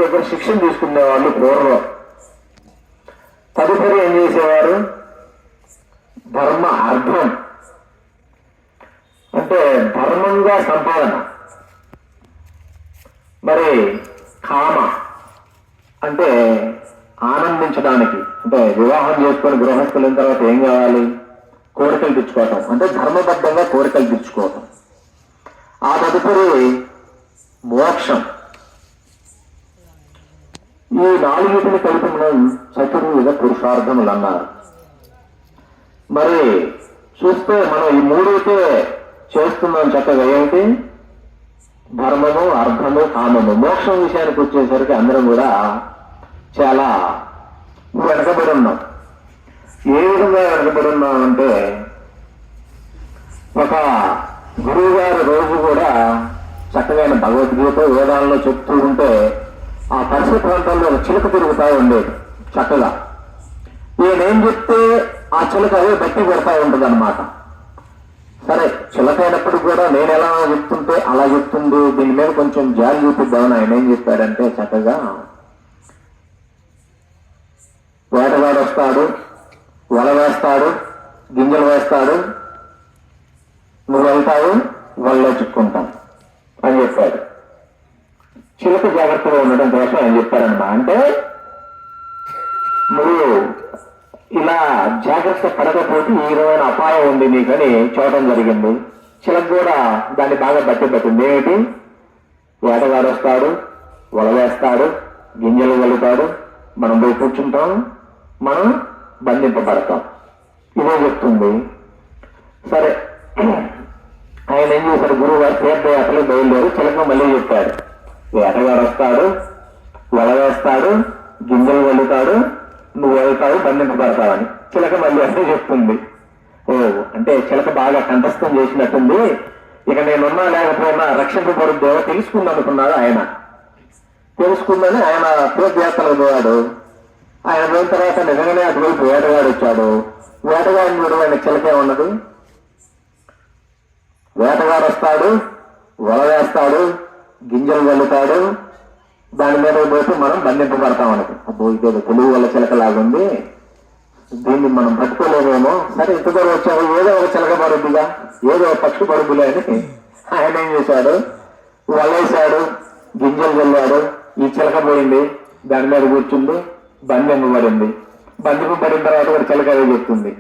దగ్గర శిక్షణ తీసుకునేవాళ్ళు పూర్వం. తదుపరి ఏం చేసేవారు? ధర్మ అర్థం అంటే ధర్మంగా సంపాదన, మరి కామ అంటే ఆనందించడానికి, అంటే వివాహం చేసుకొని గృహస్థులైన తర్వాత ఏం కావాలి? కోరికలు తెచ్చుకోవటం, అంటే ధర్మబద్ధంగా కోరికలు తెచ్చుకోవటం. ఆ తదుపరి మోక్షం. ఈ నాలుగిటిని కలిపి మనం చతుర్విధ పురుషార్థములు అన్నారు. మరి చూస్తే మనం ఈ మూడైతే చేస్తున్నాం చక్కగా. ఏమిటి? ధర్మము, అర్థము, కామము. మోక్షం విషయానికి వచ్చేసరికి అందరం కూడా చాలా వెనకబడి ఉన్నాం. ఏ విధంగా వెనకబడి ఉన్నామంటే, ఒక గురువు గారు రోజు కూడా చక్కగా భగవద్గీత వేదాల్లో చెప్తూ ఉంటే ఆ పరిసర ప్రాంతాల్లో ఒక చిలుక తిరుగుతూ ఉండేది చక్కగా. నేనేం చెప్తే ఆ చిలుక అదే బట్టి పెడతా ఉంటుంది అనమాట. సరే, చిలక అయినప్పటికీ కూడా నేను ఎలా చెప్తుంటే అలా చెప్తుంది. దీని మీద కొంచెం జాలి చూపిద్దామని ఆయన ఏం చెప్పాడంటే, చక్కగా వేటగాడు వస్తాడు, వల వేస్తాడు, గింజలు వేస్తాడు, నువ్వు వెళ్తావు, వలలో చిక్కుంటాం అని చెప్పాడు. చిలక జాగ్రత్తగా ఉండడం కోసం ఆయన చెప్పారన్నమా. అంటే నువ్వు ఇలా జాగ్రత్త పడకపోతే ఈ విధమైన అపాయం ఉంది నీకని చూడటం జరిగింది. చిలక కూడా దాన్ని బాగా పట్టింది. ఏమిటి? వేటగాడు వస్తాడు, వల వేస్తాడు, గింజలు వెళుతాడు, మనం పోయి కూర్చుంటాం, మనం బంధింపబడతాం. ఇదే చెప్తుంది. సరే, ఆయన ఏం చేశాడు? గురువు గారు తీర్థయాత్రలు బయలుదేరి చిలక మళ్ళీ చెప్పాడు. వేటగాడు వస్తాడు, వల వేస్తాడు, గింజలు వెళుతాడు, నువ్వు వెళ్తావు, బంధింపబడతావని. చిలక మళ్ళీ అదే చెప్తుంది. ఓ, అంటే చిలక బాగా కంఠస్థం చేసినట్టుంది. ఇక నేనున్నా లేకపోయినా రక్షింపబడుద్దేమో తెలుసుకుందనుకున్నాడు ఆయన. తెలుసుకుందని ఆయన తీర్థయాత్రలు పోయాడు. ఆయన పోయిన తర్వాత నిజంగానే అటువైపు వేటగాడు వచ్చాడు. వేటగాడిని చూడడం ఆయన చిలకే ఉన్నది. వేటగాడు వస్తాడు, వల వేస్తాడు, గింజలు వెళ్తాడు, దాని మీద పోతే మనం బంధింపబడతాం అనుకో. అబ్బో, ఇదేదో తెలుగు వల్ల చిలకలాగుంది, దీన్ని మనం పట్టుకోలేమేమో. సరే, ఇంత దూరం వచ్చాము, ఏదో ఒక చిలక పడుద్దిగా, ఏదో ఒక పక్షి పడుద్దులే అని ఆయన ఏం చేశాడు? వలేశాడు, గింజలు వెళ్ళాడు, ఈ చిలక పోయింది, దాని మీద కూర్చుంది, బంధింపబడింది. బంధింపబడిన తర్వాత కూడా చిలక అదే చెప్తుంది.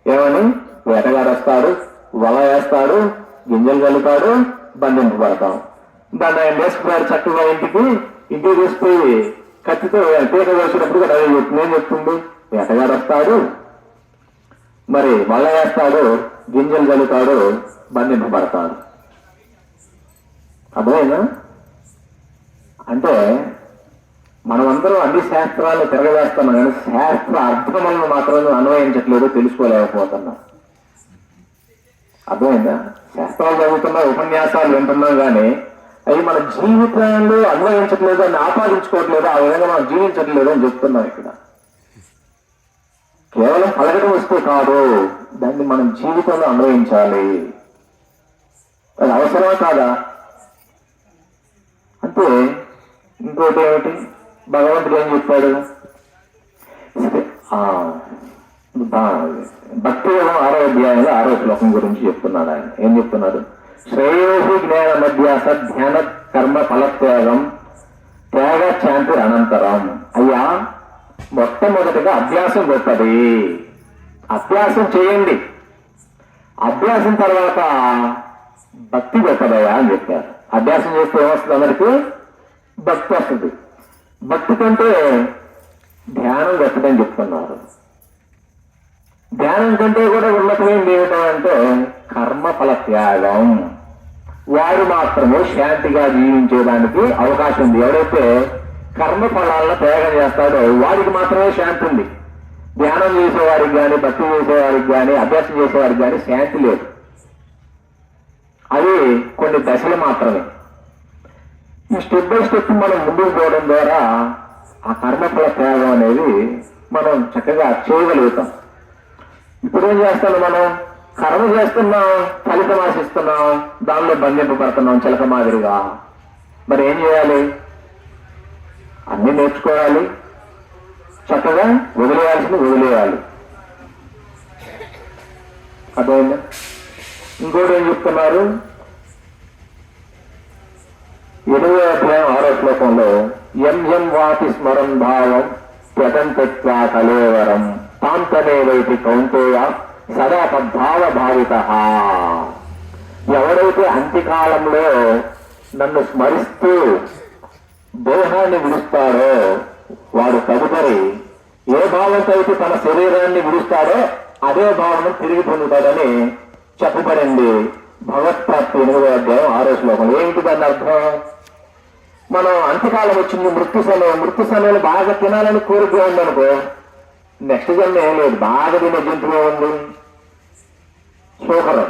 ఏమని? వేటగాడు వస్తాడు, వల వేస్తాడు, గింజలు వెళ్తాడు, బంధింపబడతాం. దాన్ని ఆయన వేసుకున్నాడు చక్కగా. ఇంటికి తీసుకుపోయి కత్తితో పీక వేసినప్పుడు కూడా అదే చెప్తుంది. ఏం చెప్తుంది? వేటగాడు వస్తాడు, మరి వల వేస్తాడు, గింజలు వెళుతాడు, బంధింపబడతాడు. అర్థమైనా? అంటే మనమందరం అన్ని శాస్త్రాలు తిరగవేస్తున్నాం, కానీ శాస్త్ర అర్థములను మాత్రం అన్వయించట్లేదు, తెలుసుకోలేకపోతున్నాం. అర్థమైందా? శాస్త్రాలు చదువుతున్నా, ఉపన్యాసాలు వింటున్నాం, కానీ అవి మన జీవితంలో అన్వయించట్లేదు, అని ఆపాదించుకోవట్లేదు, ఆ విధంగా మనం జీవించట్లేదు అని చెప్తున్నాం. ఇక్కడ కేవలం పలకడం వస్తే కాదు, దాన్ని మనం జీవితంలో అన్వయించాలి. అది అవసరమా కాదా? అంటే ఇంకోటి ఏమిటి? భగవంతుడు ఏం చెప్పాడు? భక్తి యోగం 6వ అధ్యాయంలో 6వ శ్లోకం గురించి చెప్తున్నాడు ఆయన. ఏం చెప్తున్నాడు? శ్రేయోహి జ్ఞాన మధ్యాస ధ్యాన కర్మ ఫలత్యాగం త్యాగ శాంతి అనంతరం. అయ్యా, మొట్టమొదటిగా అభ్యాసం గొప్పది. అభ్యాసం చేయండి, అభ్యాసం తర్వాత భక్తి గొప్పదయ్యా అని చెప్పారు. అభ్యాసం చేస్తే ఏమొస్తుంది? అందరికీ భక్తి వస్తుంది. భక్తి కంటే ధ్యానం గొప్పదని చెప్తున్నారు. ధ్యానం కంటే కూడా ఉన్నతమైంది ఏమిటంటే కర్మఫల త్యాగం. వాడు మాత్రమే శాంతిగా జీవించేదానికి అవకాశం ఉంది. ఎవరైతే కర్మఫలాలను త్యాగం చేస్తాడో వాడికి మాత్రమే శాంతి ఉంది. ధ్యానం చేసేవాడికి కానీ, భక్తి చేసేవాడికి కానీ, అభ్యాసం చేసేవాడికి కానీ శాంతి లేదు. అవి కొన్ని దశలు మాత్రమే. ఈ స్టెప్ బై స్టెప్ మనం ముందుకు పోవడం ద్వారా ఆ కర్మఫల త్యాగం అనేది మనం చక్కగా చేయగలుగుతాం. ఇప్పుడు ఏం చేస్తాం? మనం కర్మ చేస్తున్నాం, ఫలితం ఆశిస్తున్నాం, దానిలో బంధింపబడుతున్నాం చిలక మాదిరిగా. మరి ఏం చేయాలి? అన్ని నేర్చుకోవాలి, చక్కగా వదిలేయాల్సింది వదిలేయాలి. అర్థమైందా? ఇంకోటి ఏం చెప్తున్నారు, 8వ అధ్యాయం 6వ శ్లోకంలో యం వాటి స్మరన్ భావం త్యజంత్యక్త్వా కలేవరం తాంతమేవైతి కౌంతేయ సదా తద్భావ భావిత. ఎవరైతే అంత్యకాలంలో నన్ను స్మరిస్తూ దేహాన్ని విడుస్తాడో వాడు తదుపరి ఏ భావంతో అయితే తన శరీరాన్ని విడుస్తాడో అదే భావన తిరిగి పొందుతాడని చెప్పబడింది భగవత్ప్రాప్తి 8వ అధ్యాయం 6వ శ్లోకం. ఏమిటి దాని అర్థం? మనం అంత్యకాలం వచ్చింది, మృత్యు సమయంలో బాగా తినాలని కోరిక ఉందనుకో, నెక్స్ట్ జన్మ ఏం లేదు, బాగా తినే జంతువు ఉంది, శోకరం.